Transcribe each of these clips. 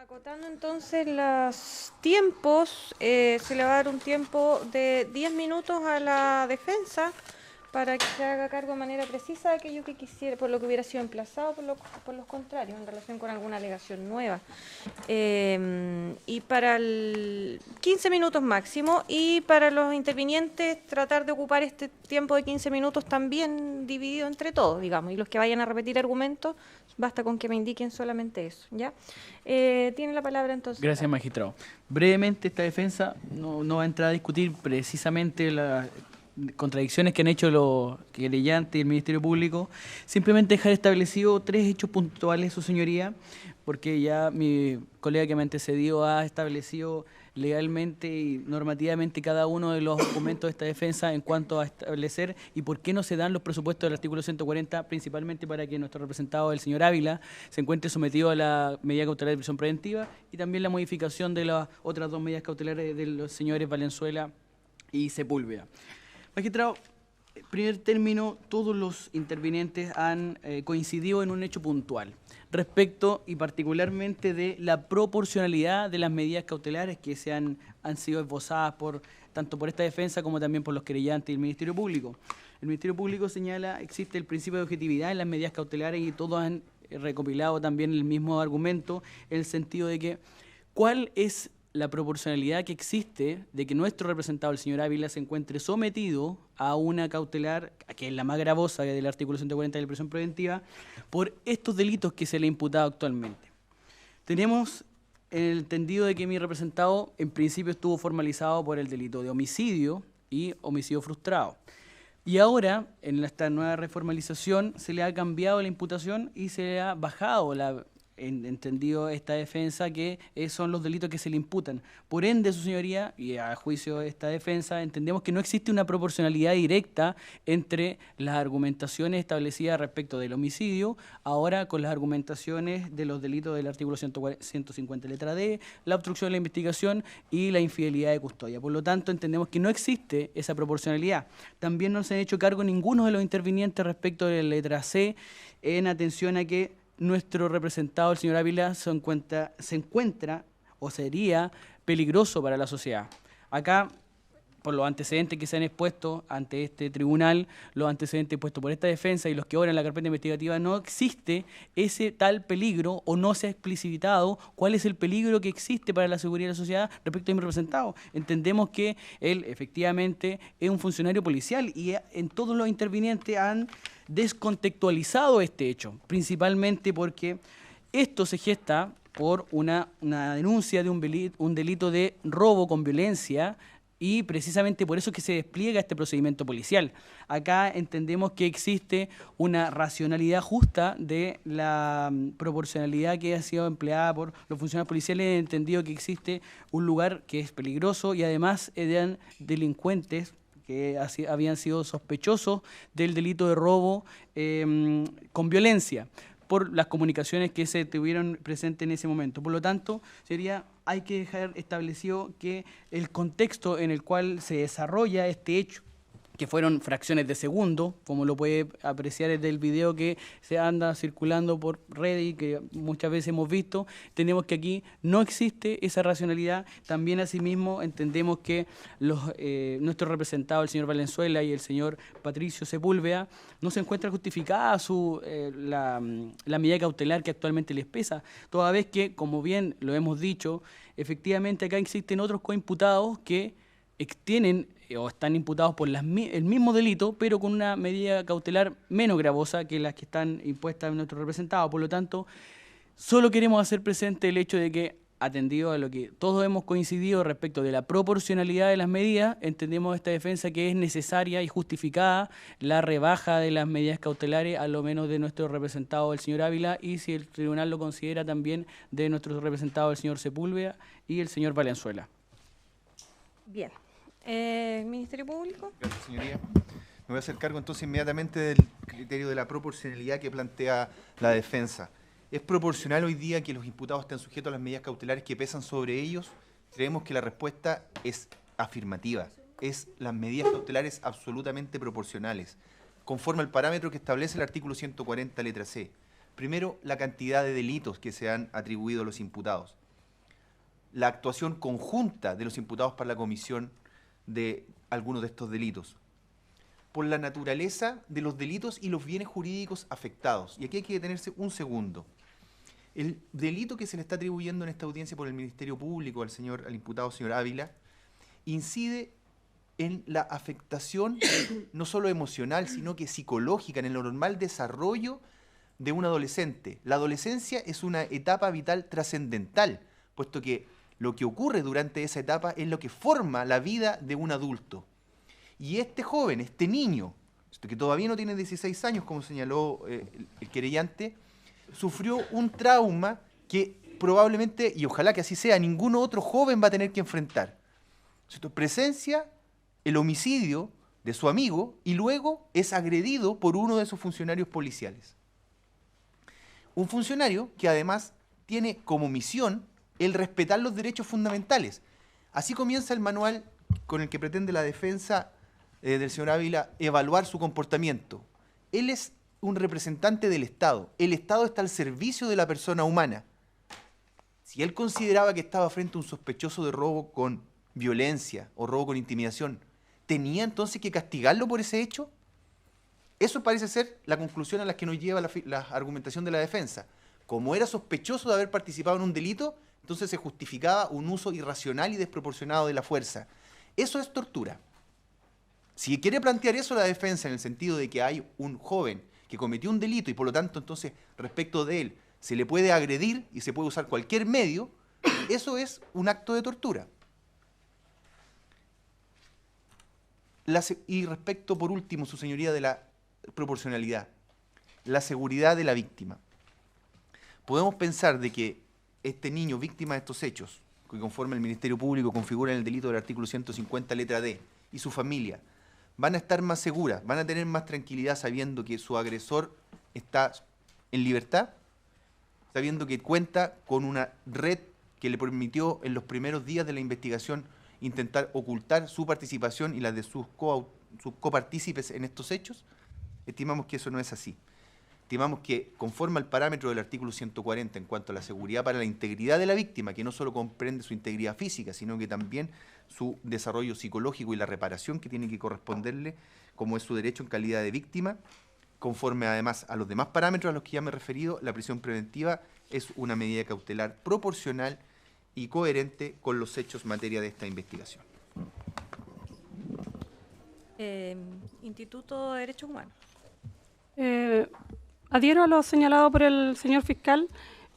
Acotando entonces los tiempos, se le va a dar un tiempo de 10 minutos a la defensa para que se haga cargo de manera precisa de aquello que quisiera, por lo que hubiera sido emplazado por los contrarios en relación con alguna alegación nueva. Y para 15 minutos máximo, y para los intervinientes tratar de ocupar este tiempo de 15 minutos también dividido entre todos, digamos, y los que vayan a repetir argumentos, basta con que me indiquen solamente eso, ¿ya? Tiene la palabra entonces. Gracias, magistrado. Brevemente, esta defensa no va a entrar a discutir precisamente las contradicciones que han hecho los querellantes y el Ministerio Público. Simplemente dejar establecido 3 hechos puntuales, su señoría, porque ya mi colega que me antecedió ha establecido legalmente y normativamente cada uno de los documentos de esta defensa en cuanto a establecer y por qué no se dan los presupuestos del artículo 140, principalmente para que nuestro representado, el señor Ávila, se encuentre sometido a la medida cautelar de prisión preventiva y también la modificación de las otras 2 medidas cautelares de los señores Valenzuela y Sepúlveda. Magistrado, primer término, todos los intervinientes han coincidido en un hecho puntual respecto y particularmente de la proporcionalidad de las medidas cautelares que han sido esbozadas tanto por esta defensa como también por los querellantes y el Ministerio Público. El Ministerio Público señala existe el principio de objetividad en las medidas cautelares y todos han recopilado también el mismo argumento en el sentido de que ¿cuál es la proporcionalidad que existe de que nuestro representado, el señor Ávila, se encuentre sometido a una cautelar, que es la más gravosa del artículo 140 de la prisión preventiva, por estos delitos que se le ha imputado actualmente? Tenemos el entendido de que mi representado en principio estuvo formalizado por el delito de homicidio y homicidio frustrado. Y ahora, en esta nueva reformalización, se le ha cambiado la imputación y se le ha bajado entendido esta defensa que son los delitos que se le imputan. Por ende, su señoría, y a juicio de esta defensa, entendemos que no existe una proporcionalidad directa entre las argumentaciones establecidas respecto del homicidio, ahora con las argumentaciones de los delitos del artículo 150 letra D, la obstrucción de la investigación y la infidelidad de custodia. Por lo tanto, entendemos que no existe esa proporcionalidad. También no se han hecho cargo ninguno de los intervinientes respecto de la letra C, en atención a que nuestro representado, el señor Ávila, se encuentra o sería peligroso para la sociedad. Acá, por los antecedentes que se han expuesto ante este tribunal, los antecedentes expuestos por esta defensa y los que ahora en la carpeta investigativa, no existe ese tal peligro o no se ha explicitado cuál es el peligro que existe para la seguridad de la sociedad respecto a mi representado. Entendemos que él efectivamente es un funcionario policial y en todos los intervinientes han descontextualizado este hecho, principalmente porque esto se gesta por una denuncia de un delito de robo con violencia y precisamente por eso es que se despliega este procedimiento policial. Acá entendemos que existe una racionalidad justa de la proporcionalidad que ha sido empleada por los funcionarios policiales, en entendido que existe un lugar que es peligroso y además eran delincuentes que habían sido sospechosos del delito de robo con violencia por las comunicaciones que se tuvieron presentes en ese momento. Por lo tanto, hay que dejar establecido que el contexto en el cual se desarrolla este hecho, que fueron fracciones de segundo, como lo puede apreciar desde el video que se anda circulando por redes y que muchas veces hemos visto, tenemos que aquí no existe esa racionalidad. También asimismo entendemos que nuestros representados, el señor Valenzuela y el señor Patricio Sepúlveda, no se encuentra justificada la medida cautelar que actualmente les pesa, toda vez que, como bien lo hemos dicho, efectivamente acá existen otros coimputados que tienen o están imputados por el mismo delito, pero con una medida cautelar menos gravosa que las que están impuestas a nuestro representado. Por lo tanto, solo queremos hacer presente el hecho de que, atendido a lo que todos hemos coincidido respecto de la proporcionalidad de las medidas, entendemos esta defensa que es necesaria y justificada la rebaja de las medidas cautelares, a lo menos de nuestro representado, el señor Ávila, y si el tribunal lo considera también de nuestro representado, el señor Sepúlveda y el señor Valenzuela. Bien. Ministerio Público. Gracias, señoría. Me voy a hacer cargo entonces inmediatamente del criterio de la proporcionalidad que plantea la defensa. ¿Es proporcional hoy día que los imputados estén sujetos a las medidas cautelares que pesan sobre ellos? Creemos que la respuesta es afirmativa. Las medidas cautelares absolutamente proporcionales, conforme al parámetro que establece el artículo 140, letra C. Primero, la cantidad de delitos que se han atribuido a los imputados. la actuación conjunta de los imputados para la comisión de algunos de estos delitos, por la naturaleza de los delitos y los bienes jurídicos afectados. Y aquí hay que detenerse un segundo. El delito que se le está atribuyendo en esta audiencia por el Ministerio Público al imputado señor Ávila incide en la afectación no solo emocional, sino que psicológica, en el normal desarrollo de un adolescente. La adolescencia es una etapa vital trascendental, puesto que lo que ocurre durante esa etapa es lo que forma la vida de un adulto. Y este joven, este niño, que todavía no tiene 16 años, como señaló el querellante, sufrió un trauma que probablemente, y ojalá que así sea, ningún otro joven va a tener que enfrentar. Presencia el homicidio de su amigo y luego es agredido por uno de sus funcionarios policiales. Un funcionario que además tiene como misión el respetar los derechos fundamentales. Así comienza el manual con el que pretende la defensa del señor Ávila evaluar su comportamiento. Él es un representante del Estado. El Estado está al servicio de la persona humana. Si él consideraba que estaba frente a un sospechoso de robo con violencia o robo con intimidación, ¿tenía entonces que castigarlo por ese hecho? Eso parece ser la conclusión a la que nos lleva la argumentación de la defensa. Como era sospechoso de haber participado en un delito, entonces se justificaba un uso irracional y desproporcionado de la fuerza. Eso es tortura. Si quiere plantear eso la defensa en el sentido de que hay un joven que cometió un delito y por lo tanto entonces respecto de él se le puede agredir y se puede usar cualquier medio, eso es un acto de tortura. Y respecto, por último, su señoría, de la proporcionalidad, la seguridad de la víctima. Podemos pensar de que este niño, víctima de estos hechos, que conforme el Ministerio Público configura en el delito del artículo 150, letra D, y su familia, van a estar más seguras, van a tener más tranquilidad sabiendo que su agresor está en libertad, sabiendo que cuenta con una red que le permitió en los primeros días de la investigación intentar ocultar su participación y la de sus copartícipes en estos hechos. Estimamos que eso no es así. Estimamos que conforme al parámetro del artículo 140 en cuanto a la seguridad para la integridad de la víctima, que no solo comprende su integridad física, sino que también su desarrollo psicológico y la reparación que tiene que corresponderle, como es su derecho en calidad de víctima, conforme además a los demás parámetros a los que ya me he referido, la prisión preventiva es una medida cautelar proporcional y coherente con los hechos materia de esta investigación. Instituto de Derechos Humanos. Adhiero a lo señalado por el señor fiscal.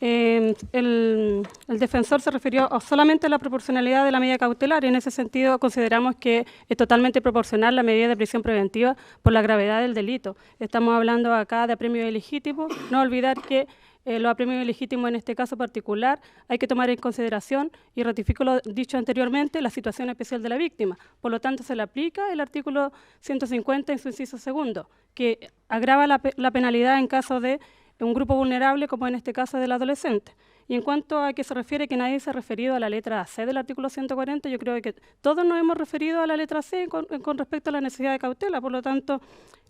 El defensor se refirió solamente a la proporcionalidad de la medida cautelar y en ese sentido consideramos que es totalmente proporcional la medida de prisión preventiva por la gravedad del delito. Estamos hablando acá de apremio ilegítimo. No olvidar que los apremios ilegítimos en este caso particular hay que tomar en consideración, y ratifico lo dicho anteriormente, la situación especial de la víctima. Por lo tanto, se le aplica el artículo 150 en su inciso segundo, que agrava la penalidad en caso de un grupo vulnerable, como en este caso del adolescente. Y en cuanto a que se refiere que nadie se ha referido a la letra C del artículo 140, yo creo que todos nos hemos referido a la letra C con respecto a la necesidad de cautela. Por lo tanto,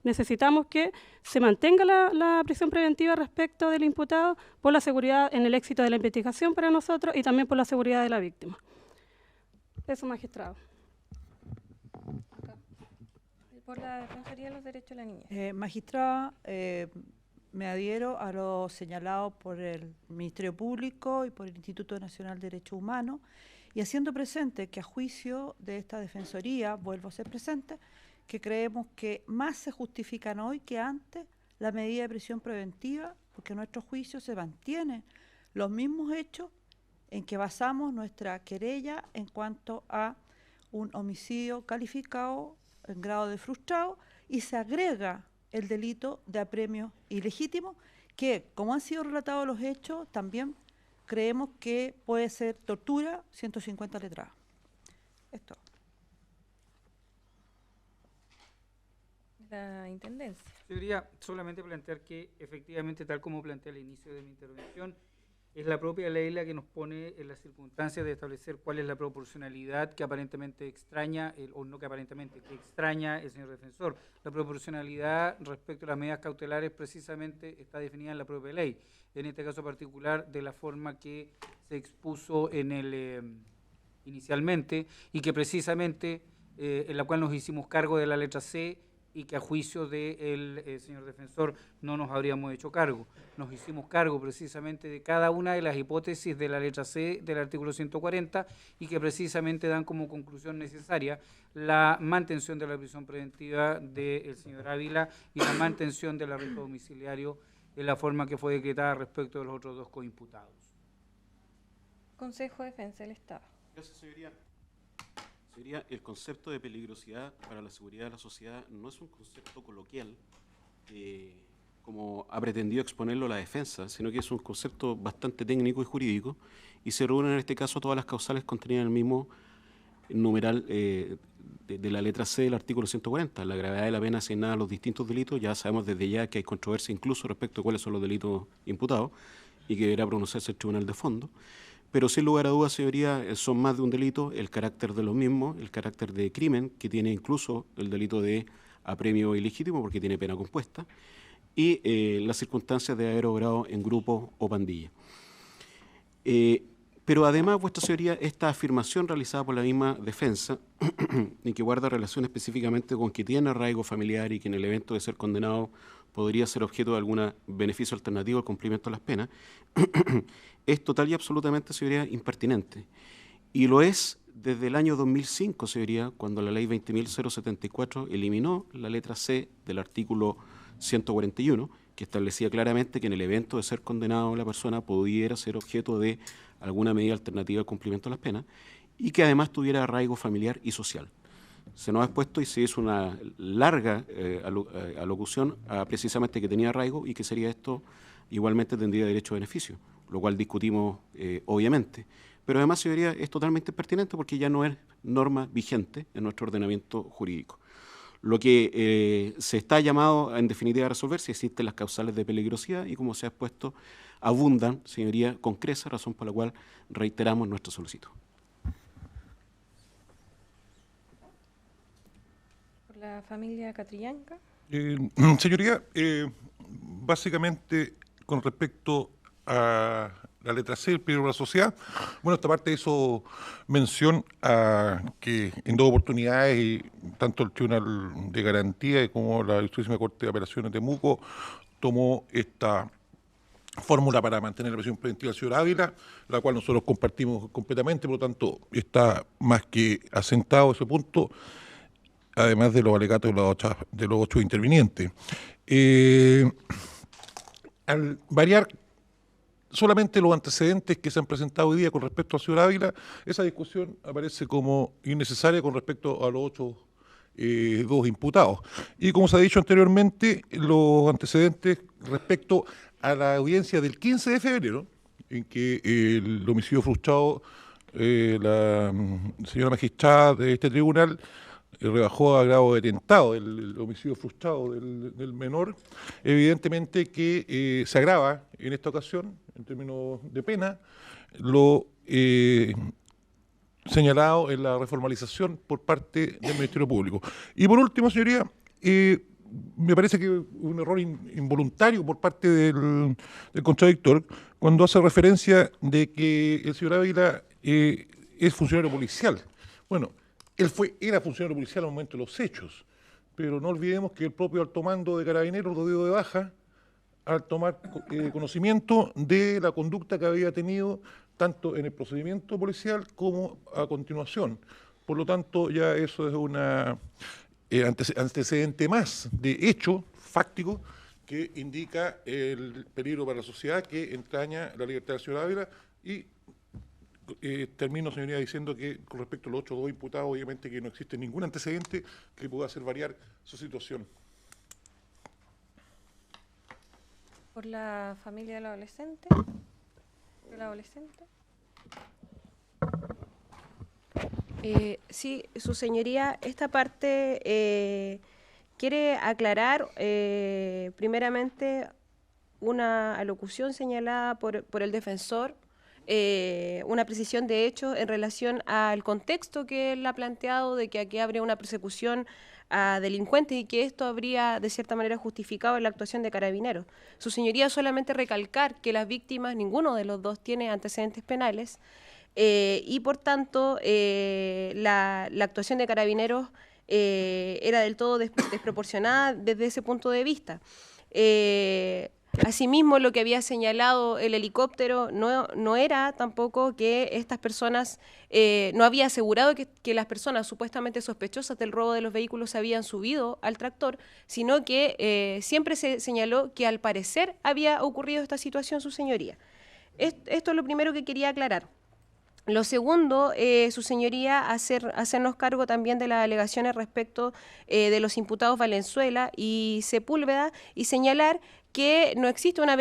necesitamos que se mantenga la prisión preventiva respecto del imputado por la seguridad en el éxito de la investigación para nosotros y también por la seguridad de la víctima. Eso, magistrado. Por la Defensoría de los Derechos de la Niñez. Magistrada, me adhiero a lo señalado por el Ministerio Público y por el Instituto Nacional de Derechos Humanos, y haciendo presente que a juicio de esta Defensoría, vuelvo a ser presente, que creemos que más se justifican hoy que antes la medida de prisión preventiva, porque en nuestro juicio se mantienen los mismos hechos en que basamos nuestra querella en cuanto a un homicidio calificado en grado de frustrado, y se agrega el delito de apremio ilegítimo, que, como han sido relatados los hechos, también creemos que puede ser tortura, 150 letra A. Esto. La Intendencia. Yo quería solamente plantear que, efectivamente, tal como planteé al inicio de mi intervención, Es la propia ley la que nos pone en las circunstancias de establecer cuál es la proporcionalidad que aparentemente extraña, o no que aparentemente, que extraña el señor defensor. La proporcionalidad respecto a las medidas cautelares precisamente está definida en la propia ley, en este caso particular de la forma que se expuso en el inicialmente, y que precisamente en la cual nos hicimos cargo de la letra C, y que a juicio del señor defensor no nos habríamos hecho cargo. Nos hicimos cargo precisamente de cada una de las hipótesis de la letra C del artículo 140 y que precisamente dan como conclusión necesaria la mantención de la prisión preventiva del señor Ávila y la mantención del arresto domiciliario en la forma que fue decretada respecto de los otros dos coimputados. Consejo de Defensa del Estado. Gracias, señoría. Señoría, el concepto de peligrosidad para la seguridad de la sociedad no es un concepto coloquial, como ha pretendido exponerlo la defensa, sino que es un concepto bastante técnico y jurídico, y se reúnen en este caso todas las causales contenidas en el mismo numeral de la letra C del artículo 140. La gravedad de la pena asignada a los distintos delitos, ya sabemos desde ya que hay controversia incluso respecto a cuáles son los delitos imputados, y que deberá pronunciarse el tribunal de fondo. Pero sin lugar a dudas, señoría, son más de un delito, el carácter de los mismos, el carácter de crimen, que tiene incluso el delito de apremio ilegítimo, porque tiene pena compuesta, y las circunstancias de haber obrado en grupo o pandilla. Pero además, vuestra señoría, esta afirmación realizada por la misma defensa, y que guarda relación específicamente con que tiene arraigo familiar y que en el evento de ser condenado podría ser objeto de algún beneficio alternativo al cumplimiento de las penas, es total y absolutamente, señoría, impertinente. Y lo es desde el año 2005, señoría, cuando la ley 20.074 eliminó la letra C del artículo 141, que establecía claramente que en el evento de ser condenado la persona pudiera ser objeto de alguna medida alternativa al cumplimiento de las penas, y que además tuviera arraigo familiar y social. Se nos ha expuesto y se hizo una larga alocución a precisamente que tenía arraigo y que sería esto igualmente tendría derecho a beneficio, lo cual discutimos obviamente. Pero además, señoría, es totalmente pertinente porque ya no es norma vigente en nuestro ordenamiento jurídico. Lo que se está llamado en definitiva a resolver si existen las causales de peligrosidad y, como se ha expuesto, abundan, señoría, con creces, razón por la cual reiteramos nuestra solicitud. Por la familia Catrillanca. Señoría, básicamente con respecto a la letra C, el peligro de la sociedad, bueno, esta parte hizo mención a que en dos oportunidades, y tanto el Tribunal de Garantía como la Ilustrísima Corte de Apelaciones de Temuco tomó esta fórmula para mantener la prisión preventiva del señor Ávila, la cual nosotros compartimos completamente, por lo tanto está más que asentado ese punto, además de los alegatos de los ocho intervinientes. Al variar solamente los antecedentes que se han presentado hoy día con respecto al señor Ávila, esa discusión aparece como innecesaria con respecto a los dos imputados. Y como se ha dicho anteriormente, los antecedentes respecto a la audiencia del 15 de febrero, en que el homicidio frustrado, la señora magistrada de este tribunal rebajó a grado de tentado el homicidio frustrado del menor, evidentemente que se agrava en esta ocasión, en términos de pena, lo señalado en la reformalización por parte del Ministerio Público. Y por último, señoría, me parece que un error involuntario por parte del contradictor cuando hace referencia de que el señor Ávila es funcionario policial. Bueno, él era funcionario policial al momento de los hechos, pero no olvidemos que el propio alto mando de Carabineros lo dio de baja al tomar conocimiento de la conducta que había tenido tanto en el procedimiento policial como a continuación. Por lo tanto, ya eso es una antecedente más de hecho fáctico que indica el peligro para la sociedad que entraña la libertad del señor Ávila. Y termino, señoría, diciendo que con respecto a los otros dos imputados, obviamente que no existe ningún antecedente que pueda hacer variar su situación. Por la familia del adolescente. Sí, su señoría, esta parte quiere aclarar primeramente una alocución señalada por el defensor, una precisión de hechos en relación al contexto que él ha planteado de que aquí habría una persecución a delincuentes y que esto habría de cierta manera justificado la actuación de Carabineros. Su señoría solamente recalcar que las víctimas, ninguno de los dos tiene antecedentes penales, y por tanto la actuación de Carabineros era del todo desproporcionada desde ese punto de vista. Asimismo, lo que había señalado el helicóptero no era tampoco que estas personas, no había asegurado que las personas supuestamente sospechosas del robo de los vehículos se habían subido al tractor, sino que siempre se señaló que al parecer había ocurrido esta situación, su señoría. Esto es lo primero que quería aclarar. Lo segundo, su señoría, hacernos cargo también de las alegaciones respecto de los imputados Valenzuela y Sepúlveda y señalar que no existe una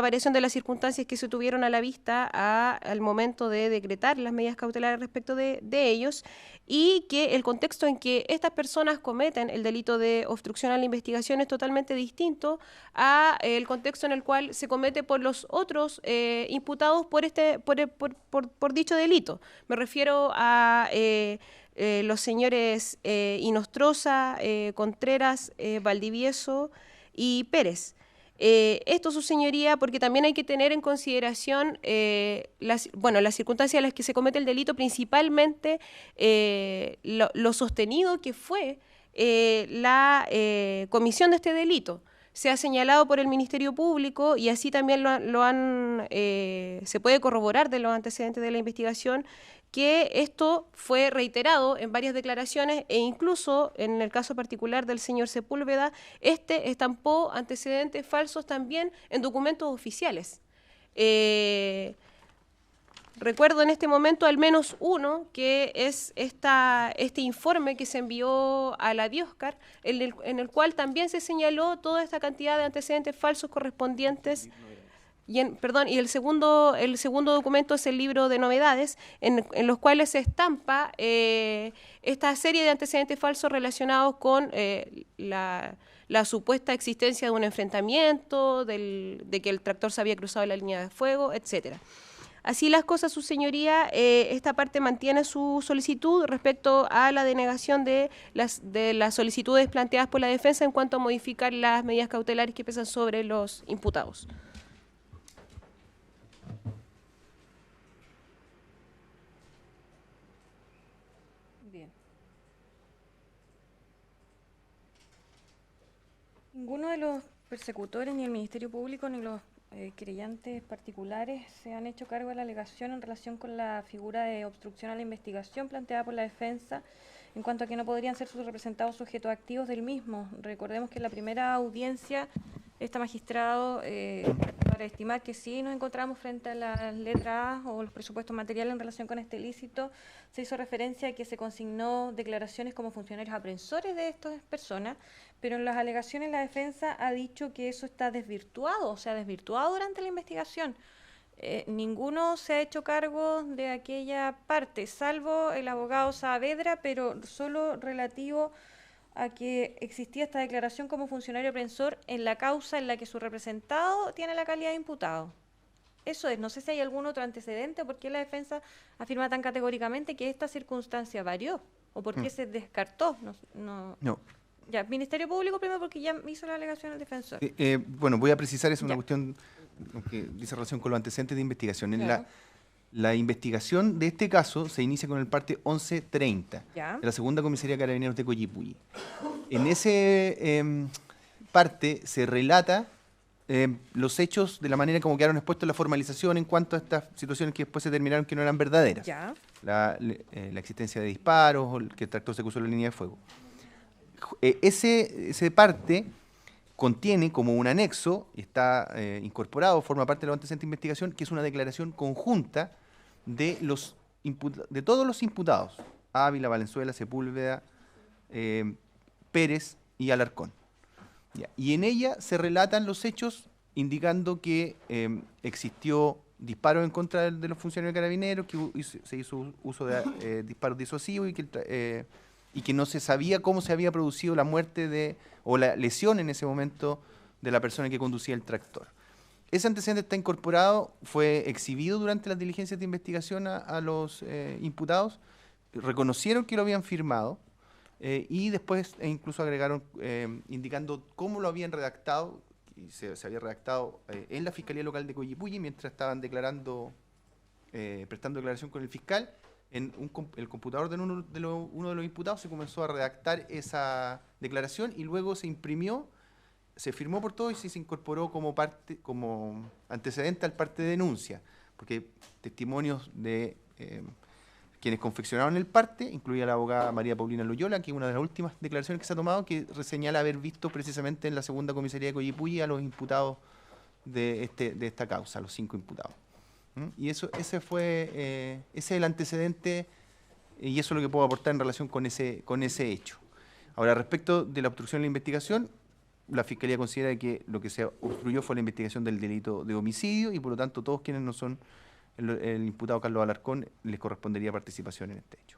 variación de las circunstancias que se tuvieron a la vista al momento de decretar las medidas cautelares respecto de ellos, y que el contexto en que estas personas cometen el delito de obstrucción a la investigación es totalmente distinto al contexto en el cual se comete por los otros imputados por dicho delito. Me refiero a los señores Inostroza, Contreras, Valdivieso y Pérez. Esto, su señoría, porque también hay que tener en consideración las circunstancias en las que se comete el delito, principalmente lo sostenido que fue la comisión de este delito. Se ha señalado por el Ministerio Público y así también se puede corroborar de los antecedentes de la investigación, que esto fue reiterado en varias declaraciones e incluso en el caso particular del señor Sepúlveda, estampó antecedentes falsos también en documentos oficiales. Recuerdo en este momento al menos uno, que es este informe que se envió a la Bioscar, en el cual también se señaló toda esta cantidad de antecedentes falsos correspondientes. Y el segundo documento es el libro de novedades, en los cuales se estampa esta serie de antecedentes falsos relacionados con la supuesta existencia de un enfrentamiento, de que el tractor se había cruzado la línea de fuego, etcétera. Así las cosas, su señoría, esta parte mantiene su solicitud respecto a la denegación de las solicitudes planteadas por la defensa en cuanto a modificar las medidas cautelares que pesan sobre los imputados. Ninguno de los persecutores, ni el Ministerio Público, ni los querellantes particulares se han hecho cargo de la alegación en relación con la figura de obstrucción a la investigación planteada por la defensa en cuanto a que no podrían ser sus representados sujetos activos del mismo. Recordemos que en la primera audiencia, magistrado, para estimar que sí nos encontramos frente a las letras A o los presupuestos materiales en relación con este ilícito, se hizo referencia a que se consignó declaraciones como funcionarios aprensores de estas personas, pero en las alegaciones la defensa ha dicho que eso está desvirtuado, o sea, desvirtuado durante la investigación. Ninguno se ha hecho cargo de aquella parte, salvo el abogado Saavedra, pero solo relativo a que existía esta declaración como funcionario aprensor en la causa en la que su representado tiene la calidad de imputado. Eso es, no sé si hay algún otro antecedente o por qué la defensa afirma tan categóricamente que esta circunstancia varió o por qué se descartó. No. Ya, Ministerio Público primero, porque ya hizo la alegación el defensor. Bueno, voy a precisar, es una cuestión que dice relación con los antecedentes de investigación. Claro. La investigación de este caso se inicia con el parte 1130 ¿Ya? de la Segunda Comisaría de Carabineros de Coyipulli. En ese parte se relata los hechos de la manera como quedaron expuestos en la formalización en cuanto a estas situaciones que después se determinaron que no eran verdaderas. ¿Ya? La existencia de disparos o que el tractor se cruzó la línea de fuego. Ese parte contiene como un anexo, y está incorporado, forma parte de los antecedentes de investigación, que es una declaración conjunta de todos los imputados, Ávila, Valenzuela, Sepúlveda, Pérez y Alarcón. Ya. Y en ella se relatan los hechos indicando que existió disparos en contra de los funcionarios de Carabineros, que se hizo uso de disparos disuasivos y que no se sabía cómo se había producido la muerte o la lesión en ese momento de la persona que conducía el tractor. ese antecedente está incorporado, fue exhibido durante las diligencias de investigación a los imputados, reconocieron que lo habían firmado y después incluso agregaron indicando cómo lo habían redactado, y se había redactado en la Fiscalía Local de Coyipulli mientras estaban declarando, prestando declaración con el fiscal. En el computador de uno de los imputados se comenzó a redactar esa declaración y luego se imprimió, se firmó por todos y se incorporó como antecedente al parte de denuncia, porque testimonios de quienes confeccionaron el parte, incluía la abogada María Paulina Loyola, que es una de las últimas declaraciones que se ha tomado, que señala haber visto precisamente en la segunda comisaría de Coyipulli a los imputados de esta causa, los 5 imputados. Y ese es el antecedente y eso es lo que puedo aportar en relación con ese hecho. Ahora, respecto de la obstrucción de la investigación, la Fiscalía considera que lo que se obstruyó fue la investigación del delito de homicidio y por lo tanto todos quienes no son el imputado Carlos Alarcón les correspondería participación en este hecho.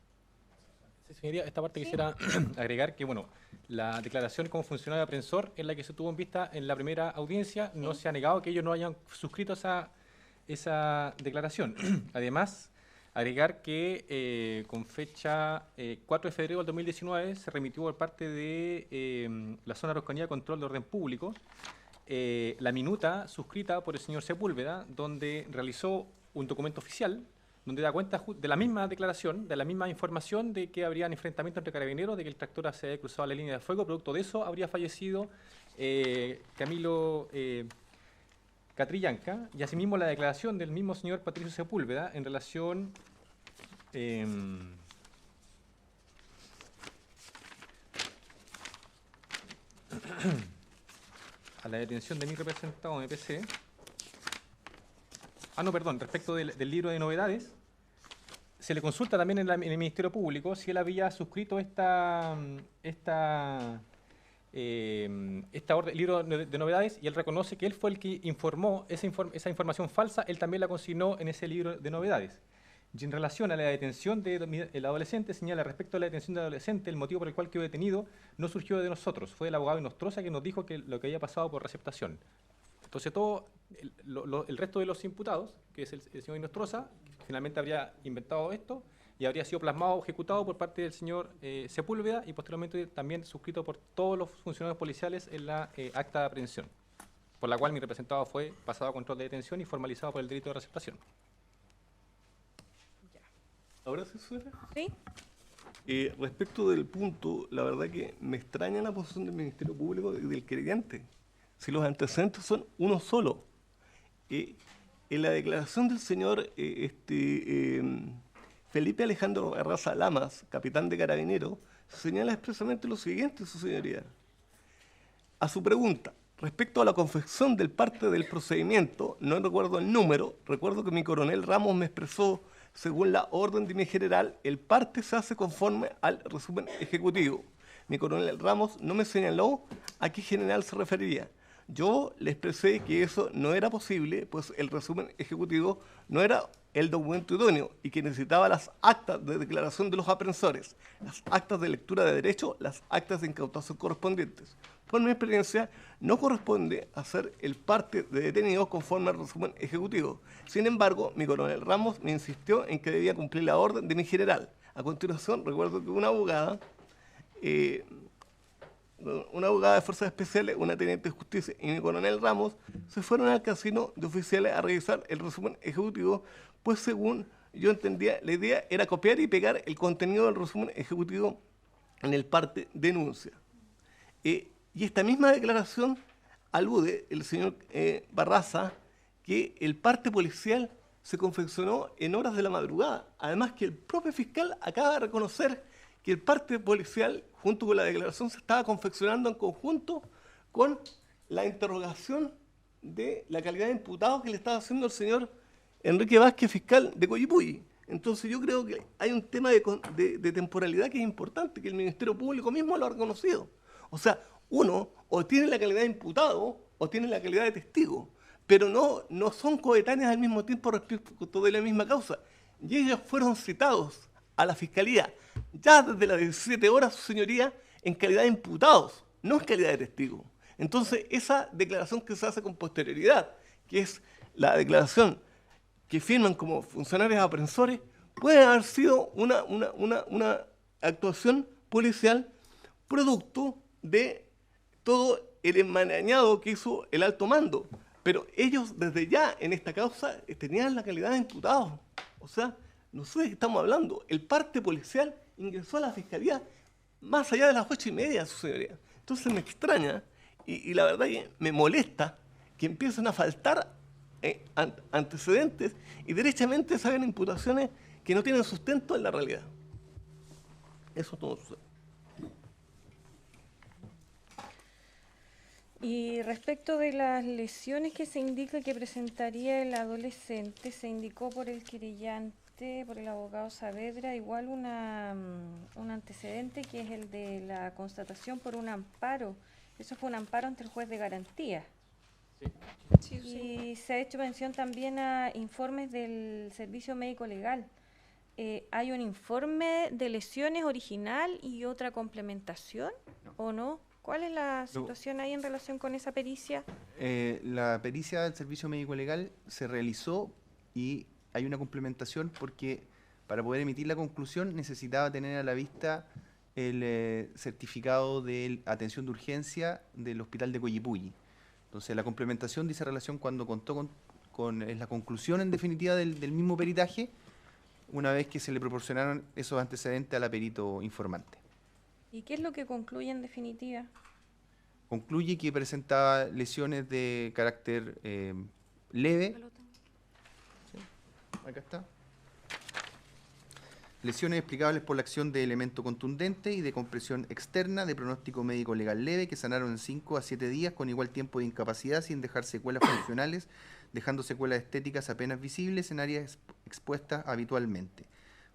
Sí, señoría, esta parte quisiera agregar que, bueno, la declaración como funcionario aprensor es la que se tuvo en vista en la primera audiencia, no se ha negado que ellos no hayan suscrito esa declaración. Además, agregar que con fecha 4 de febrero del 2019 se remitió por parte de la Zona de Araucanía de Control de Orden Público la minuta suscrita por el señor Sepúlveda, donde realizó un documento oficial donde da cuenta de la misma declaración, de la misma información de que habría enfrentamiento entre carabineros, de que el tractor se había cruzado la línea de fuego, producto de eso habría fallecido Camilo Catrillanca, y asimismo la declaración del mismo señor Patricio Sepúlveda en relación a la detención de mi representado en EPC. Respecto del libro de novedades, se le consulta también en el Ministerio Público si él había suscrito esta libro de novedades, y él reconoce que él fue el que informó esa información falsa, él también la consignó en ese libro de novedades. Y en relación a la detención del adolescente, señala respecto a la detención del adolescente, el motivo por el cual quedó detenido no surgió de nosotros, fue el abogado Inostroza que nos dijo que lo que había pasado por receptación. Entonces todo el resto de los imputados, que es el señor Inostroza, que finalmente habría inventado esto y habría sido plasmado, ejecutado por parte del señor Sepúlveda y posteriormente también suscrito por todos los funcionarios policiales en la acta de aprehensión, por la cual mi representado fue pasado a control de detención y formalizado por el delito de receptación. ¿Ahora se suena? Sí. Respecto del punto, la verdad que me extraña la posición del Ministerio Público y del querellante. Si los antecedentes son uno solo. En la declaración del señor Felipe Alejandro Barraza Lamas, capitán de Carabineros, señala expresamente lo siguiente, su señoría. A su pregunta, respecto a la confección del parte del procedimiento, no recuerdo el número, recuerdo que mi coronel Ramos me expresó, según la orden de mi general, el parte se hace conforme al resumen ejecutivo. Mi coronel Ramos no me señaló a qué general se refería. Yo le expresé que eso no era posible, pues el resumen ejecutivo no era el documento idóneo y que necesitaba las actas de declaración de los aprensores, las actas de lectura de derecho, las actas de incautación correspondientes. Por mi experiencia, no corresponde hacer el parte de detenidos conforme al resumen ejecutivo. Sin embargo, mi coronel Ramos me insistió en que debía cumplir la orden de mi general. A continuación, recuerdo que una abogada de Fuerzas Especiales, una teniente de justicia y mi coronel Ramos se fueron al casino de oficiales a revisar el resumen ejecutivo, pues según yo entendía, la idea era copiar y pegar el contenido del resumen ejecutivo en el parte denuncia. Y esta misma declaración alude el señor Barraza que el parte policial se confeccionó en horas de la madrugada. Además que el propio fiscal acaba de reconocer que el parte policial, junto con la declaración, se estaba confeccionando en conjunto con la interrogación de la calidad de imputado que le estaba haciendo el señor Enrique Vázquez, fiscal de Coyipulli. Entonces yo creo que hay un tema de temporalidad que es importante, que el Ministerio Público mismo lo ha reconocido. O sea, uno o tiene la calidad de imputado o tiene la calidad de testigo, pero no son coetáneas al mismo tiempo respecto de la misma causa. Y ellos fueron citados a la Fiscalía ya desde las 17 horas, su señoría, en calidad de imputados, no en calidad de testigos. Entonces, esa declaración que se hace con posterioridad, que es la declaración que firman como funcionarios aprensores, puede haber sido una actuación policial producto de todo el enmarañado que hizo el alto mando. Pero ellos desde ya en esta causa tenían la calidad de imputados. O sea, no sé de qué estamos hablando. El parte policial ingresó a la fiscalía más allá de las 8:30, su señoría. Entonces me extraña y la verdad que me molesta que empiecen a faltar antecedentes y derechamente se hagan imputaciones que no tienen sustento en la realidad. Eso todo sucede. Y respecto de las lesiones que se indica que presentaría el adolescente, se indicó por el querellante, por el abogado Saavedra, igual un antecedente que es el de la constatación por un amparo. Eso fue un amparo ante el juez de garantía. Sí. Y se ha hecho mención también a informes del Servicio Médico Legal. ¿Hay un informe de lesiones original y otra complementación o no? ¿Cuál es la situación ahí en relación con esa pericia? La pericia del Servicio Médico Legal se realizó y hay una complementación porque para poder emitir la conclusión necesitaba tener a la vista el certificado de atención de urgencia del Hospital de Coyipulli. Entonces la complementación dice relación cuando contó con la conclusión en definitiva del mismo peritaje, una vez que se le proporcionaron esos antecedentes a la perito informante. ¿Y qué es lo que concluye en definitiva? Concluye que presentaba lesiones de carácter leve. Sí, acá está. Lesiones explicables por la acción de elemento contundente y de compresión externa de pronóstico médico legal leve que sanaron en 5 a 7 días con igual tiempo de incapacidad sin dejar secuelas funcionales, dejando secuelas estéticas apenas visibles en áreas expuestas habitualmente.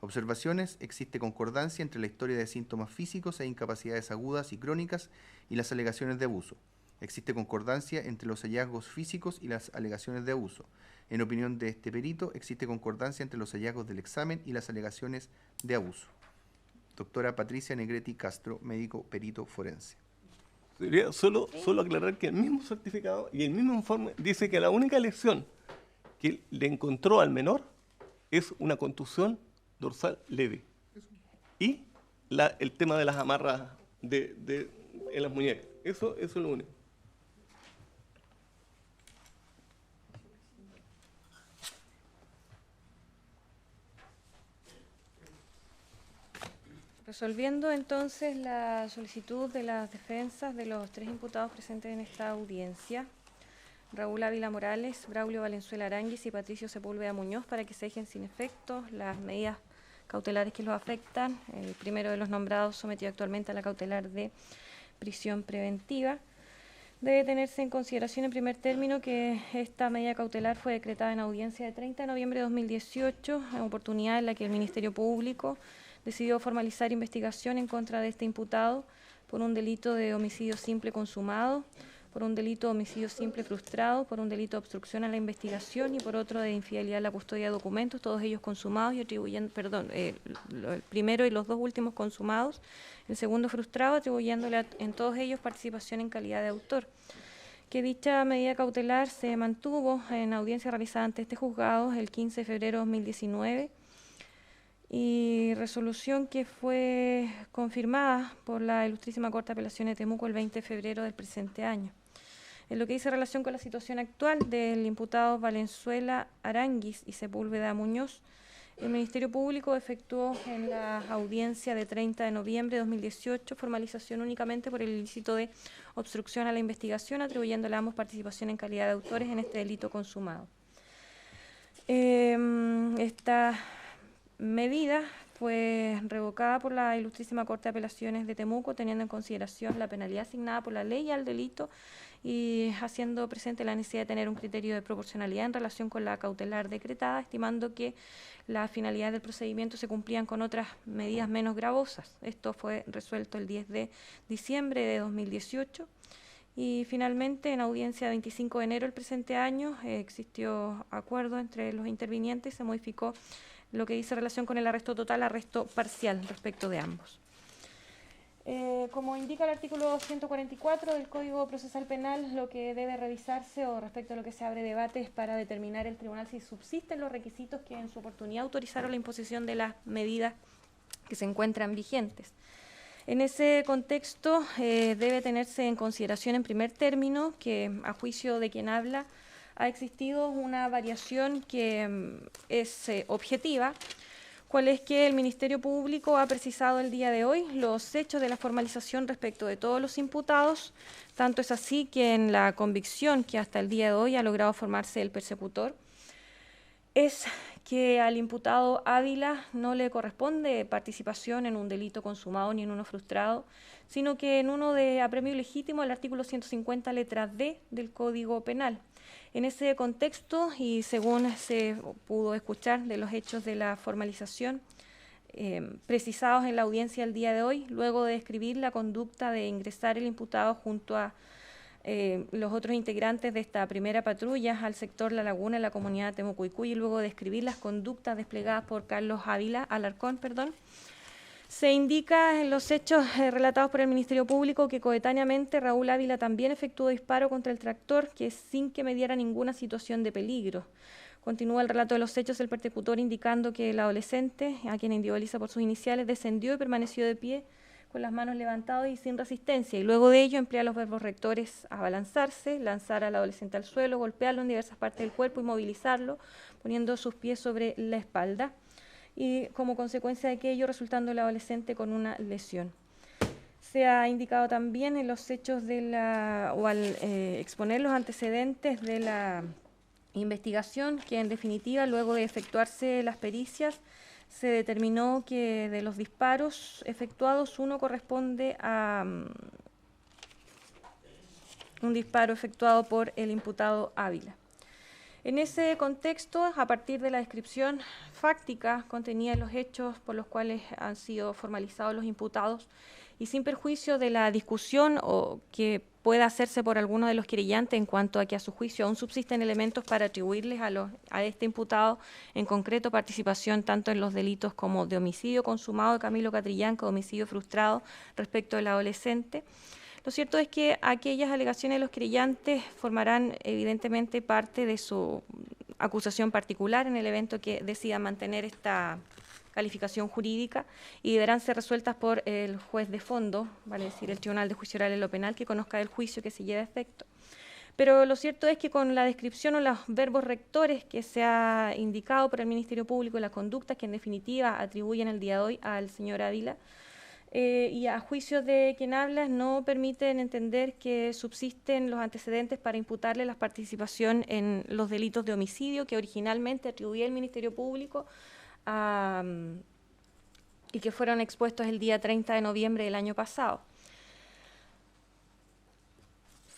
Observaciones: existe concordancia entre la historia de síntomas físicos e incapacidades agudas y crónicas y las alegaciones de abuso. Existe concordancia entre los hallazgos físicos y las alegaciones de abuso. En opinión de este perito, existe concordancia entre los hallazgos del examen y las alegaciones de abuso. Doctora Patricia Negretti Castro, médico perito forense. Sería solo aclarar que el mismo certificado y el mismo informe dice que la única lesión que le encontró al menor es una contusión dorsal leve. Y el tema de las amarras en las muñecas. Eso es lo único. Resolviendo entonces la solicitud de las defensas de los 3 imputados presentes en esta audiencia, Raúl Ávila Morales, Braulio Valenzuela Aránguiz y Patricio Sepúlveda Muñoz, para que se dejen sin efecto las medidas cautelares que los afectan. El primero de los nombrados sometido actualmente a la cautelar de prisión preventiva. Debe tenerse en consideración en primer término que esta medida cautelar fue decretada en audiencia de 30 de noviembre de 2018, en oportunidad en la que el Ministerio Público decidió formalizar investigación en contra de este imputado por un delito de homicidio simple consumado, por un delito de homicidio simple frustrado, por un delito de obstrucción a la investigación y por otro de infidelidad a la custodia de documentos, todos ellos consumados y atribuyendo, el primero y los 2 últimos consumados, el segundo frustrado, atribuyéndole en todos ellos participación en calidad de autor. Que dicha medida cautelar se mantuvo en audiencia realizada ante este juzgado el 15 de febrero de 2019 y resolución que fue confirmada por la Ilustrísima Corte de Apelaciones de Temuco el 20 de febrero del presente año. En lo que dice relación con la situación actual del imputado Valenzuela Aránguiz y Sepúlveda Muñoz, el Ministerio Público efectuó en la audiencia de 30 de noviembre de 2018 formalización únicamente por el ilícito de obstrucción a la investigación, atribuyéndole a ambos participación en calidad de autores en este delito consumado. Esta medida fue revocada por la Ilustrísima Corte de Apelaciones de Temuco, teniendo en consideración la penalidad asignada por la ley al delito y haciendo presente la necesidad de tener un criterio de proporcionalidad en relación con la cautelar decretada, estimando que las finalidades del procedimiento se cumplían con otras medidas menos gravosas. Esto fue resuelto el 10 de diciembre de 2018 y finalmente en audiencia 25 de enero del presente año existió acuerdo entre los intervinientes y se modificó lo que dice relación con el arresto total, arresto parcial respecto de ambos. Como indica el artículo 144 del Código Procesal Penal, lo que debe revisarse o respecto a lo que se abre debate es para determinar el tribunal si subsisten los requisitos que en su oportunidad autorizaron la imposición de las medidas que se encuentran vigentes. En ese contexto debe tenerse en consideración en primer término que a juicio de quien habla ha existido una variación que es objetiva, cuál es que el Ministerio Público ha precisado el día de hoy los hechos de la formalización respecto de todos los imputados, tanto es así que en la convicción que hasta el día de hoy ha logrado formarse el persecutor, es que al imputado Ávila no le corresponde participación en un delito consumado ni en uno frustrado, sino que en uno de apremio ilegítimo, el artículo 150, letra D del Código Penal. En ese contexto, y según se pudo escuchar de los hechos de la formalización precisados en la audiencia el día de hoy, luego de describir la conducta de ingresar el imputado junto a los otros integrantes de esta primera patrulla al sector La Laguna en la comunidad de Temucuicú, y luego de describir las conductas desplegadas por Carlos Alarcón, se indica en los hechos relatados por el Ministerio Público que coetáneamente Raúl Ávila también efectuó disparo contra el tractor que sin que mediara ninguna situación de peligro. Continúa el relato de los hechos el persecutor indicando que el adolescente, a quien individualiza por sus iniciales, descendió y permaneció de pie con las manos levantadas y sin resistencia, y luego de ello emplea los verbos rectores: abalanzarse, lanzar al adolescente al suelo, golpearlo en diversas partes del cuerpo y movilizarlo, poniendo sus pies sobre la espalda, y como consecuencia de aquello resultando el adolescente con una lesión. Se ha indicado también en los hechos al exponer los antecedentes de la investigación que en definitiva, luego de efectuarse las pericias, se determinó que de los disparos efectuados uno corresponde a un disparo efectuado por el imputado Ávila. En ese contexto, a partir de la descripción fáctica contenida en los hechos por los cuales han sido formalizados los imputados y sin perjuicio de la discusión o que pueda hacerse por alguno de los querellantes en cuanto a que a su juicio aún subsisten elementos para atribuirles a este imputado en concreto participación tanto en los delitos como de homicidio consumado de Camilo Catrillanca, homicidio frustrado respecto del adolescente. Lo cierto es que aquellas alegaciones de los querellantes formarán evidentemente parte de su acusación particular en el evento que decidan mantener esta calificación jurídica, y deberán ser resueltas por el juez de fondo, vale decir el Tribunal de Juicio Oral en lo Penal, que conozca del juicio que se lleva a efecto. Pero lo cierto es que con la descripción o los verbos rectores que se ha indicado por el Ministerio Público, las conductas que en definitiva atribuyen el día de hoy al señor Ávila, y a juicio de quien habla, no permiten entender que subsisten los antecedentes para imputarle la participación en los delitos de homicidio que originalmente atribuía el Ministerio Público y que fueron expuestos el día 30 de noviembre del año pasado.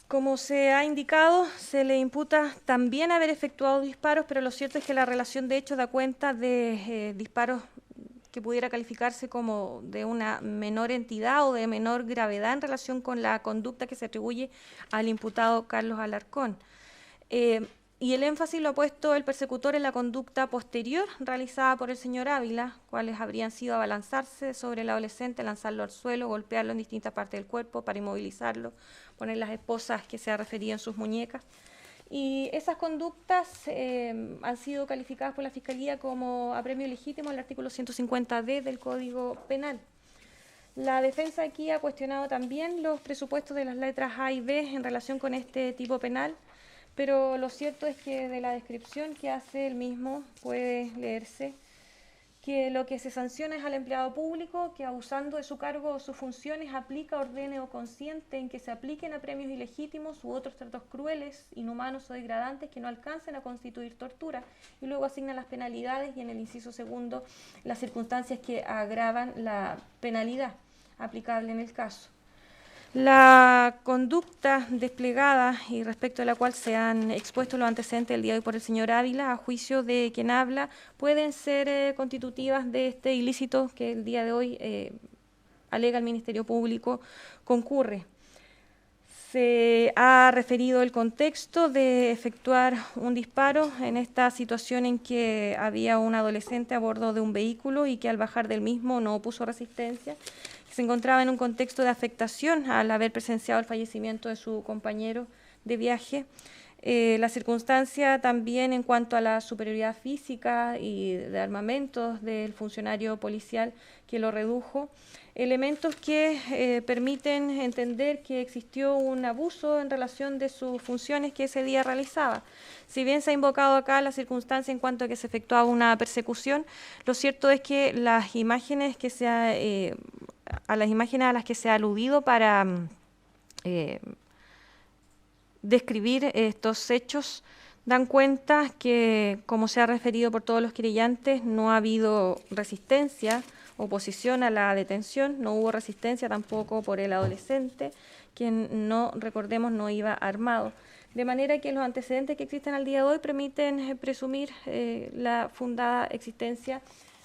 Como se ha indicado, se le imputa también haber efectuado disparos, pero lo cierto es que la relación de hecho da cuenta de disparos que pudiera calificarse como de una menor entidad o de menor gravedad en relación con la conducta que se atribuye al imputado Carlos Alarcón. Y el énfasis lo ha puesto el persecutor en la conducta posterior realizada por el señor Ávila, cuales habrían sido abalanzarse sobre el adolescente, lanzarlo al suelo, golpearlo en distintas partes del cuerpo para inmovilizarlo, poner las esposas que se ha referido en sus muñecas. Y esas conductas han sido calificadas por la Fiscalía como apremio ilegítimo, el artículo 150D del Código Penal. La defensa aquí ha cuestionado también los presupuestos de las letras A y B en relación con este tipo penal, pero lo cierto es que de la descripción que hace el mismo puede leerse que lo que se sanciona es al empleado público que, abusando de su cargo o sus funciones, aplica, ordene o consiente en que se apliquen apremios ilegítimos u otros tratos crueles, inhumanos o degradantes que no alcancen a constituir tortura, y luego asigna las penalidades y en el inciso segundo las circunstancias que agravan la penalidad aplicable en el caso. La conducta desplegada y respecto a la cual se han expuesto los antecedentes del día de hoy por el señor Ávila, a juicio de quien habla, pueden ser constitutivas de este ilícito que el día de hoy alega el Ministerio Público concurre. Se ha referido el contexto de efectuar un disparo en esta situación en que había un adolescente a bordo de un vehículo y que al bajar del mismo no opuso resistencia, que se encontraba en un contexto de afectación al haber presenciado el fallecimiento de su compañero de viaje. La circunstancia también en cuanto a la superioridad física y de armamentos del funcionario policial que lo redujo, elementos que permiten entender que existió un abuso en relación de sus funciones que ese día realizaba. Si bien se ha invocado acá la circunstancia en cuanto a que se efectuaba una persecución, lo cierto es que las imágenes que a las las que se ha aludido para describir estos hechos dan cuenta que, como se ha referido por todos los querellantes, no ha habido resistencia, oposición a la detención, no hubo resistencia tampoco por el adolescente, quien recordemos, no iba armado. De manera que los antecedentes que existen al día de hoy permiten presumir la fundada existencia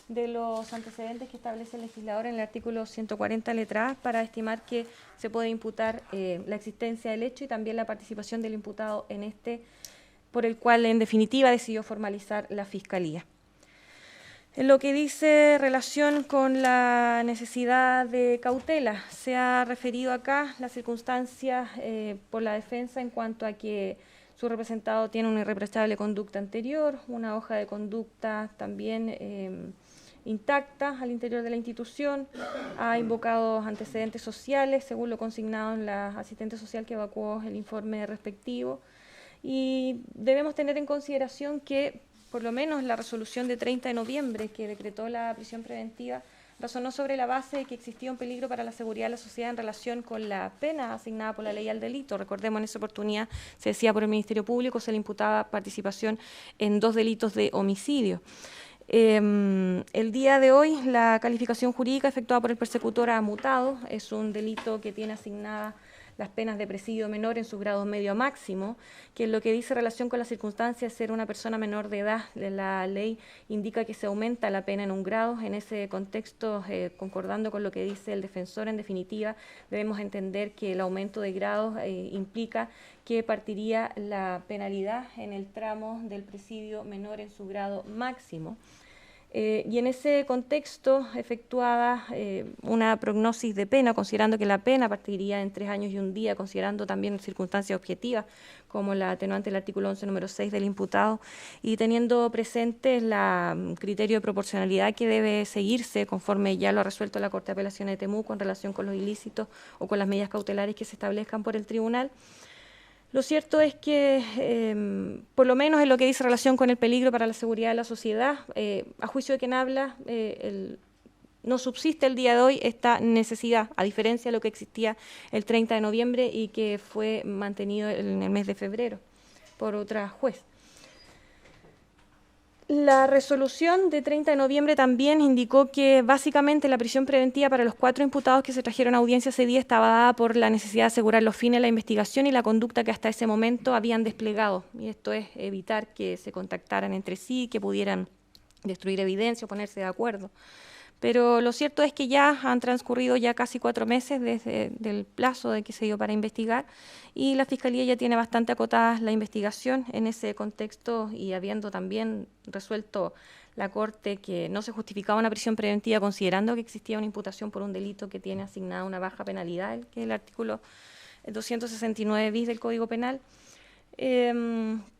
de los antecedentes que establece el legislador en el artículo 140 letra A para estimar que se puede imputar la existencia del hecho y también la participación del imputado en este, por el cual en definitiva decidió formalizar la Fiscalía. En lo que dice relación con la necesidad de cautela, se ha referido acá las circunstancias por la defensa en cuanto a que su representado tiene una irreprochable conducta anterior, una hoja de conducta también intacta al interior de la institución, ha invocado antecedentes sociales, según lo consignado en la asistente social que evacuó el informe respectivo, y debemos tener en consideración que por lo menos la resolución de 30 de noviembre que decretó la prisión preventiva razonó sobre la base de que existía un peligro para la seguridad de la sociedad en relación con la pena asignada por la ley al delito. Recordemos, en esa oportunidad se decía por el Ministerio Público, se le imputaba participación en 2 delitos de homicidio. El día de hoy la calificación jurídica efectuada por el persecutor ha mutado, es un delito que tiene asignadas las penas de presidio menor en su grado medio a máximo, que en lo que dice relación con la circunstancia de ser una persona menor de edad, la ley indica que se aumenta la pena en un grado. En ese contexto, concordando con lo que dice el defensor, en definitiva, debemos entender que el aumento de grados implica que partiría la penalidad en el tramo del presidio menor en su grado máximo. Y en ese contexto efectuada una prognosis de pena, considerando que la pena partiría en 3 años y 1 día, considerando también circunstancias objetivas, como la atenuante del artículo 11, número 6 del imputado, y teniendo presente el criterio de proporcionalidad que debe seguirse, conforme ya lo ha resuelto la Corte de Apelaciones de Temuco en relación con los ilícitos o con las medidas cautelares que se establezcan por el tribunal. Lo cierto es que, por lo menos en lo que dice relación con el peligro para la seguridad de la sociedad, a juicio de quien habla, no subsiste el día de hoy esta necesidad, a diferencia de lo que existía el 30 de noviembre y que fue mantenido en el mes de febrero por otra juez. La resolución de 30 de noviembre también indicó que básicamente la prisión preventiva para los 4 imputados que se trajeron a audiencia ese día estaba dada por la necesidad de asegurar los fines de la investigación y la conducta que hasta ese momento habían desplegado. Y esto es evitar que se contactaran entre sí, que pudieran destruir evidencia o ponerse de acuerdo. Pero lo cierto es que ya han transcurrido ya casi 4 meses desde el plazo de que se dio para investigar y la Fiscalía ya tiene bastante acotada la investigación en ese contexto y habiendo también resuelto la Corte que no se justificaba una prisión preventiva considerando que existía una imputación por un delito que tiene asignada una baja penalidad, que es el artículo 269 bis del Código Penal,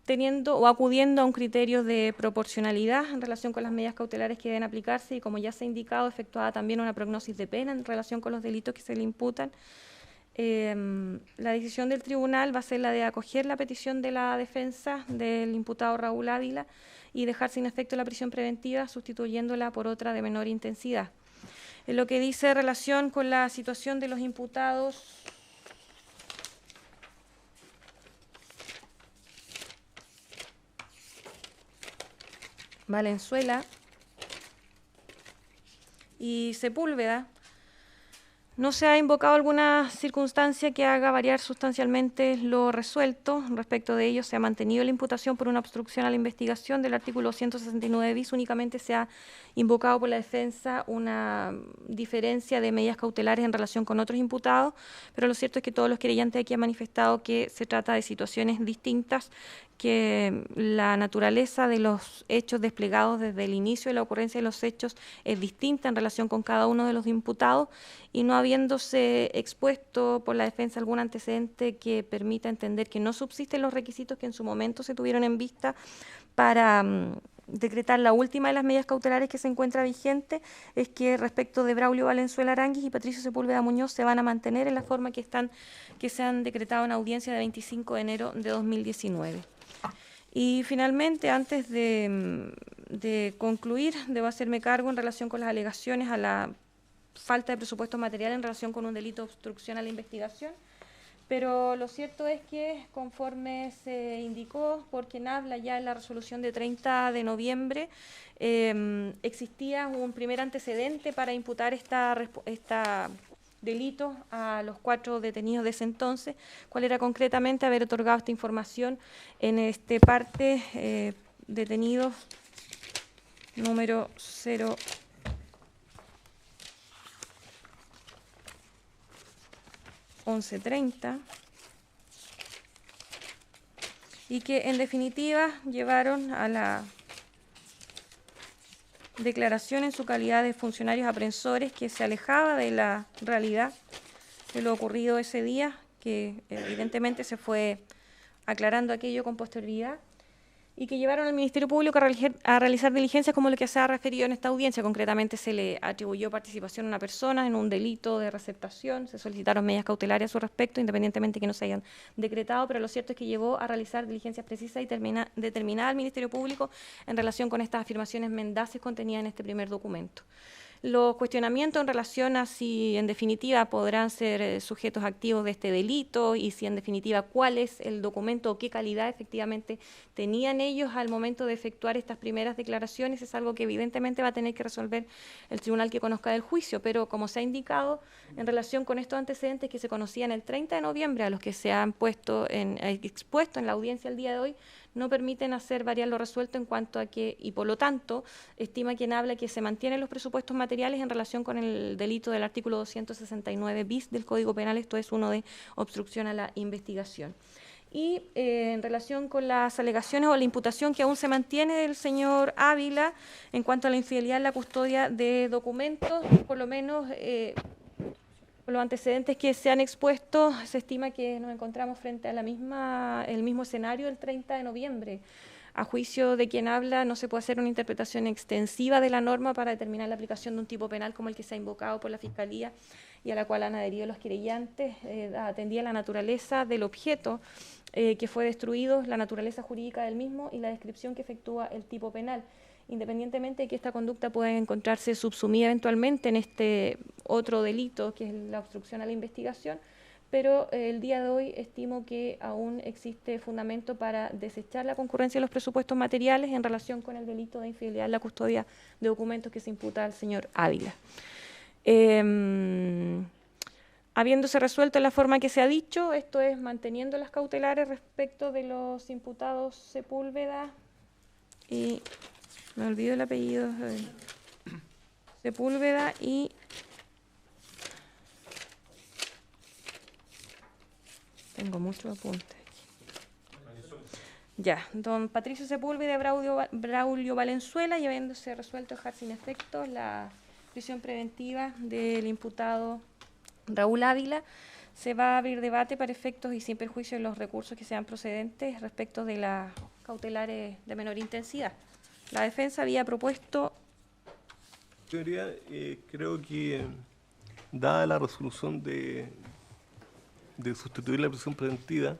teniendo o acudiendo a un criterio de proporcionalidad en relación con las medidas cautelares que deben aplicarse y, como ya se ha indicado, efectuada también una prognosis de pena en relación con los delitos que se le imputan. La decisión del tribunal va a ser la de acoger la petición de la defensa del imputado Raúl Ávila y dejar sin efecto la prisión preventiva, sustituyéndola por otra de menor intensidad. En lo que dice relación con la situación de los imputados Valenzuela y Sepúlveda, no se ha invocado alguna circunstancia que haga variar sustancialmente lo resuelto. Respecto de ello, se ha mantenido la imputación por una obstrucción a la investigación del artículo 169 bis. Únicamente se ha invocado por la defensa una diferencia de medidas cautelares en relación con otros imputados, pero lo cierto es que todos los querellantes aquí han manifestado que se trata de situaciones distintas que la naturaleza de los hechos desplegados desde el inicio de la ocurrencia de los hechos es distinta en relación con cada uno de los imputados y no habiéndose expuesto por la defensa algún antecedente que permita entender que no subsisten los requisitos que en su momento se tuvieron en vista para decretar la última de las medidas cautelares que se encuentra vigente, es que respecto de Braulio Valenzuela Aranguis y Patricio Sepúlveda Muñoz se van a mantener en la forma que se han decretado en audiencia de 25 de enero de 2019. Y finalmente, antes de concluir, debo hacerme cargo en relación con las alegaciones a la falta de presupuesto material en relación con un delito de obstrucción a la investigación. Pero lo cierto es que, conforme se indicó por quien habla ya en la resolución de 30 de noviembre, existía un primer antecedente para imputar esta delito a los 4 detenidos de ese entonces, cuál era concretamente haber otorgado esta información en este parte detenidos número 01130 y que en definitiva llevaron a la declaración en su calidad de funcionarios aprensores que se alejaba de la realidad de lo ocurrido ese día, que evidentemente se fue aclarando aquello con posterioridad, y que llevaron al Ministerio Público a realizar diligencias como lo que se ha referido en esta audiencia. Concretamente se le atribuyó participación a una persona en un delito de receptación, se solicitaron medidas cautelares a su respecto, independientemente de que no se hayan decretado, pero lo cierto es que llevó a realizar diligencias precisas y determinadas al Ministerio Público en relación con estas afirmaciones mendaces contenidas en este primer documento. Los cuestionamientos en relación a si en definitiva podrán ser sujetos activos de este delito y si en definitiva cuál es el documento o qué calidad efectivamente tenían ellos al momento de efectuar estas primeras declaraciones es algo que evidentemente va a tener que resolver el tribunal que conozca del juicio, pero como se ha indicado en relación con estos antecedentes que se conocían el 30 de noviembre a los que se han expuesto en la audiencia el día de hoy, no permiten hacer variar lo resuelto en cuanto a que, y por lo tanto, estima quien habla que se mantienen los presupuestos materiales en relación con el delito del artículo 269 bis del Código Penal, esto es uno de obstrucción a la investigación. Y en relación con las alegaciones o la imputación que aún se mantiene del señor Ávila en cuanto a la infidelidad en la custodia de documentos, por lo menos los antecedentes que se han expuesto, se estima que nos encontramos frente a el mismo escenario del 30 de noviembre. A juicio de quien habla, no se puede hacer una interpretación extensiva de la norma para determinar la aplicación de un tipo penal como el que se ha invocado por la Fiscalía y a la cual han adherido los querellantes, atendía la naturaleza del objeto que fue destruido, la naturaleza jurídica del mismo y la descripción que efectúa el tipo penal. Independientemente de que esta conducta pueda encontrarse subsumida eventualmente en este otro delito, que es la obstrucción a la investigación, pero el día de hoy estimo que aún existe fundamento para desechar la concurrencia de los presupuestos materiales en relación con el delito de infidelidad en la custodia de documentos que se imputa al señor Ávila. Habiéndose resuelto en la forma que se ha dicho, esto es manteniendo las cautelares respecto de los imputados Sepúlveda y... me olvido el apellido, Sepúlveda y tengo muchos apuntes aquí. Ya, don Patricio Sepúlveda y Braulio Valenzuela, y habiéndose resuelto dejar sin efecto la prisión preventiva del imputado Raúl Ávila, se va a abrir debate para efectos y sin perjuicio de los recursos que sean procedentes respecto de las cautelares de menor intensidad. La defensa había propuesto... Señoría, creo que, dada la resolución de sustituir la prisión preventiva,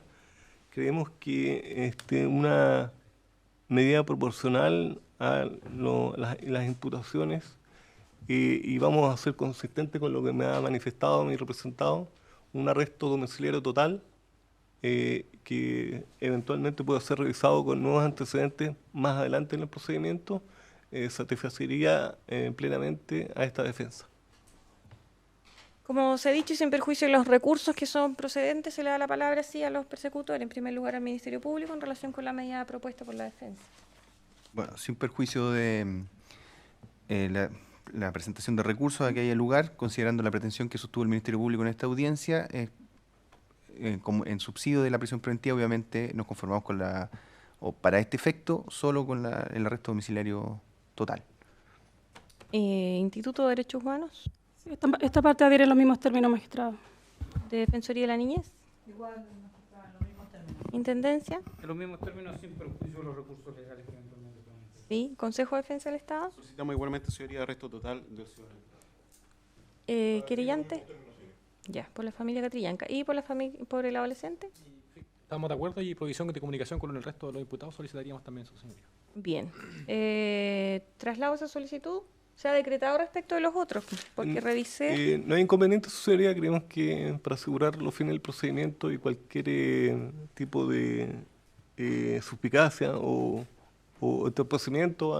creemos que una medida proporcional a las imputaciones y vamos a ser consistentes con lo que me ha manifestado mi representado, un arresto domiciliario total que eventualmente pueda ser revisado con nuevos antecedentes más adelante en el procedimiento, satisfacería plenamente a esta defensa. Como se ha dicho y sin perjuicio de los recursos que son procedentes, se le da la palabra así a los persecutores, en primer lugar al Ministerio Público en relación con la medida propuesta por la defensa. Bueno, sin perjuicio de la presentación de recursos a que haya lugar, considerando la pretensión que sostuvo el Ministerio Público en esta audiencia, como en subsidio de la prisión preventiva, obviamente nos conformamos con la o para este efecto, solo con el arresto domiciliario total. Instituto de Derechos Humanos, Sí, esta parte adhiere en los mismos términos, magistrado. Defensoría de la Niñez, Igual, magistrada, en los mismos términos. Intendencia, En los mismos términos, sin perjuicio de los recursos legales que eventualmente puedan existir. sí, Consejo de Defensa del Estado, Solicitamos igualmente, señoría, arresto total del ciudadano. querellante, ya, por la familia Catrillanca, y por el adolescente. Estamos de acuerdo y provisión de comunicación con el resto de los imputados solicitaríamos también, su señoría. Bien, traslado esa solicitud, se ha decretado respecto de los otros, porque revisé. No hay inconveniente, su señoría. Creemos que para asegurar los fines del procedimiento y cualquier tipo de suspicacia o entorpecimiento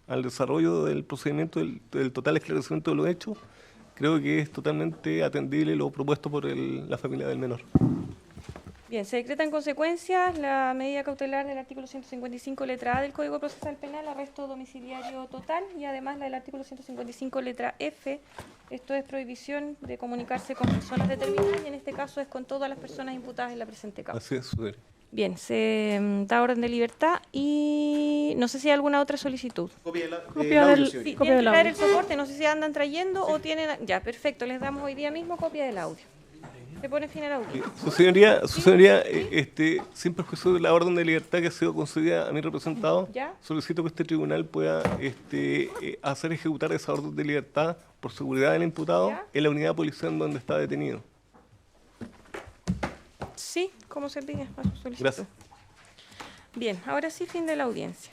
al desarrollo del procedimiento, del total esclarecimiento de los hechos, creo que es totalmente atendible lo propuesto por la familia del menor. Bien, se decreta en consecuencia la medida cautelar del artículo 155 letra A del Código Procesal Penal, arresto domiciliario total, y además la del artículo 155 letra F, esto es prohibición de comunicarse con personas determinadas, y en este caso es con todas las personas imputadas en la presente causa. Así es, su señoría. Bien, se da orden de libertad y no sé si hay alguna otra solicitud. Copia Copia del- Sí, Copia tienen del que traer audio. el soporte, no sé si andan trayendo o tienen. Ya, perfecto, les damos hoy día mismo copia del audio. Se pone fin al audio. Su señoría, sin perjuicio de la orden de libertad que ha sido concedida a mi representado, ¿Ya? solicito que este tribunal pueda hacer ejecutar esa orden de libertad por seguridad del imputado ¿Ya? en la unidad policial donde está detenido. Sí, como se pide a su solicitud. Gracias. Bien, ahora sí, fin de la audiencia.